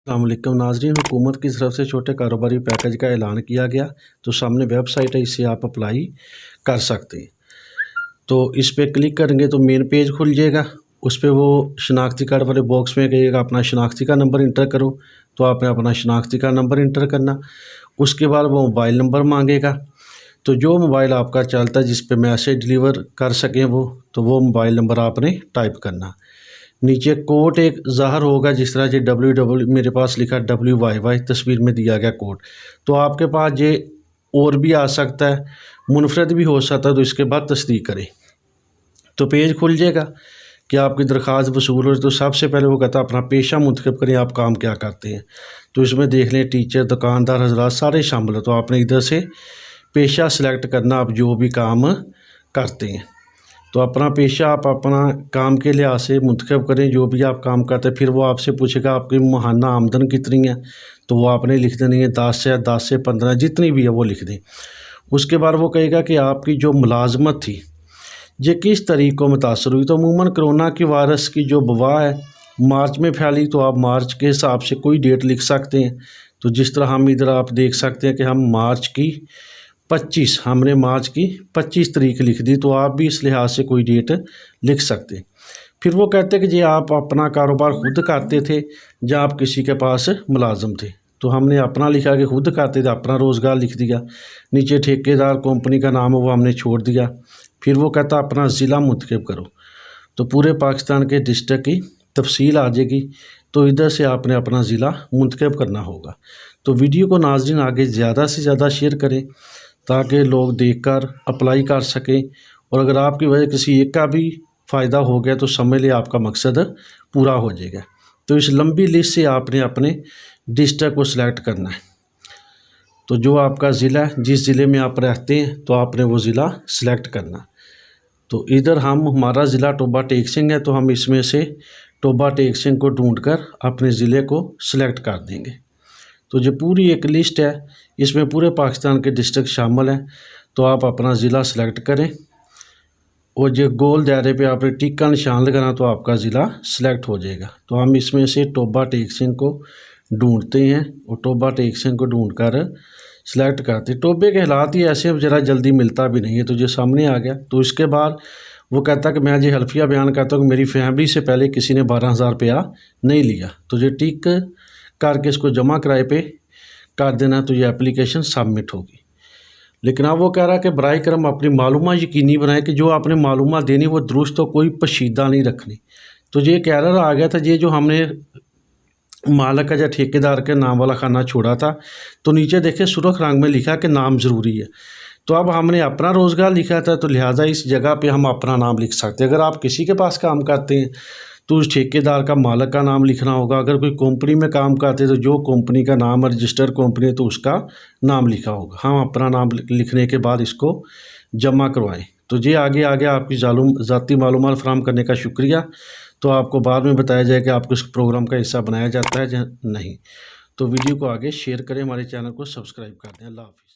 अस्सलामुअलैकुम नाज़रीन, हुकूमत की तरफ से छोटे कारोबारी पैकेज का ऐलान किया गया। तो सामने वेबसाइट है, इससे आप अप्लाई कर सकते हैं। तो इस पर क्लिक करेंगे तो मेन पेज खुल जाएगा। उस पर वो शनाख्ती कार्ड वाले बॉक्स में कहिएगा अपना शनाख्ती का नंबर इंटर करो, तो आपने अपना शनाख्ती का नंबर इंटर करना। उसके बाद वो मोबाइल नंबर मांगेगा, तो जो मोबाइल आपका चलता है जिस पे मैसेज डिलीवर कर सकें तो वो मोबाइल नंबर आपने टाइप करना। नीचे कोड एक ज़ाहिर होगा, जिस तरह ये WW मेरे पास लिखा WYY तस्वीर में दिया गया कोड। तो आपके पास ये और भी आ सकता है, मुनफरद भी हो सकता है। तो इसके बाद तस्दीक करें तो पेज खुल जाएगा कि आपकी दरख्वास्त वसूल हो। तो सबसे पहले वो कहता है अपना पेशा मुंतखब करें, आप काम क्या करते हैं। तो इसमें देख लें टीचर, दुकानदार हजरात सारे शामिल है। तो आपने इधर से पेशा सिलेक्ट करना, आप जो भी काम करते हैं। तो अपना पेशा आप अपना काम के लिहाज से मुंतखब करें, जो भी आप काम करते हैं। फिर वो आपसे पूछेगा आपकी माहाना आमदन कितनी है, तो वो आपने लिख देनी है 10 से 15 जितनी भी है वो लिख दें। उसके बाद वो कहेगा कि आपकी जो मुलाजमत थी ये किस तरीक़ को मुतासर हुई। तो अमूमन कोरोना की वायरस की जो वबा है मार्च में फैली, तो आप मार्च के हिसाब से कोई डेट लिख सकते हैं। तो जिस तरह हम इधर आप देख सकते हैं कि हम मार्च की 25 हमने मार्च की 25 तारीख लिख दी, तो आप भी इस लिहाज से कोई डेट लिख सकते हैं। फिर वो कहते हैं कि जी आप अपना कारोबार खुद करते थे या आप किसी के पास मुलाजम थे। तो हमने अपना लिखा कि खुद करते थे, अपना रोज़गार लिख दिया। नीचे ठेकेदार कंपनी का नाम है वो हमने छोड़ दिया। फिर वो कहता अपना ज़िला मुंतखब करो, तो पूरे पाकिस्तान के डिस्ट्रिक्ट की तफसील आ जाएगी। तो इधर से आपने अपना ज़िला मुंतखब करना होगा। तो वीडियो को नाज़रीन आगे ज़्यादा से ज़्यादा शेयर करें ताकि लोग देखकर अप्लाई कर सकें। और अगर आपकी वजह किसी एक का भी फ़ायदा हो गया तो समझ लिया आपका मकसद पूरा हो जाएगा। तो इस लंबी लिस्ट से आपने अपने डिस्ट्रिक्ट को सिलेक्ट करना है। तो जो आपका ज़िला है, जिस ज़िले में आप रहते हैं, तो आपने वो ज़िला सिलेक्ट करना। तो इधर हमारा ज़िला टोबा टेक सिंह है, तो हम इसमें से टोबा टेक सिंह को ढूंढकर अपने ज़िले को सिलेक्ट कर देंगे। तो जो पूरी एक लिस्ट है, इसमें पूरे पाकिस्तान के डिस्ट्रिक्ट शामिल हैं। तो आप अपना ज़िला सेलेक्ट करें और जो गोल दायरे पे आपने टिक का निशान लगाना, तो आपका ज़िला सेलेक्ट हो जाएगा। तो हम इसमें से टोबा टेक सिंह को ढूंढते हैं और टोबा टेक सिंह को ढूंढ कर सिलेक्ट करते हैं। टोबे के हालात ही ऐसे ज़रा जल्दी मिलता भी नहीं है, तो जो सामने आ गया। तो इसके बाद वो कहता कि मैं जो हल्फिया बयान करता हूँ कि मेरी फैमिली से पहले किसी ने 12,000 रुपया नहीं लिया। तो जो टिक करके इसको जमा किराए पे कर देना, तो ये एप्लीकेशन सबमिट होगी। लेकिन अब वो कह रहा है कि बराए करम अपनी मालूमात यकीनी बनाए कि जो आपने मालूमात देनी वो दुरुस्त हो, कोई पशीदा नहीं रखनी। तो ये कह रहा आ गया था, ये जो हमने मालिक का या ठेकेदार के नाम वाला खाना छोड़ा था, तो नीचे देखे सुर्ख रंग में लिखा कि नाम ज़रूरी है। तो अब हमने अपना रोज़गार लिखा था, तो लिहाजा इस जगह पे हम अपना नाम लिख सकते हैं। अगर आप किसी के पास काम करते हैं तो उस ठेकेदार का मालिक का नाम लिखना होगा। अगर कोई कंपनी में काम करते हैं तो जो कंपनी का नाम रजिस्टर्ड कंपनी है तो उसका नाम लिखा होगा। हम अपना नाम लिखने के बाद इसको जमा करवाएं। तो ये आगे आपकी ज़ाती मालूमात फराहम करने का शुक्रिया। तो आपको बाद में बताया जाए कि आपको इस प्रोग्राम का हिस्सा बनाया जाता है या नहीं। तो वीडियो को आगे शेयर करें, हमारे चैनल को सब्सक्राइब कर दें। अल्लाह हाफ़िज़।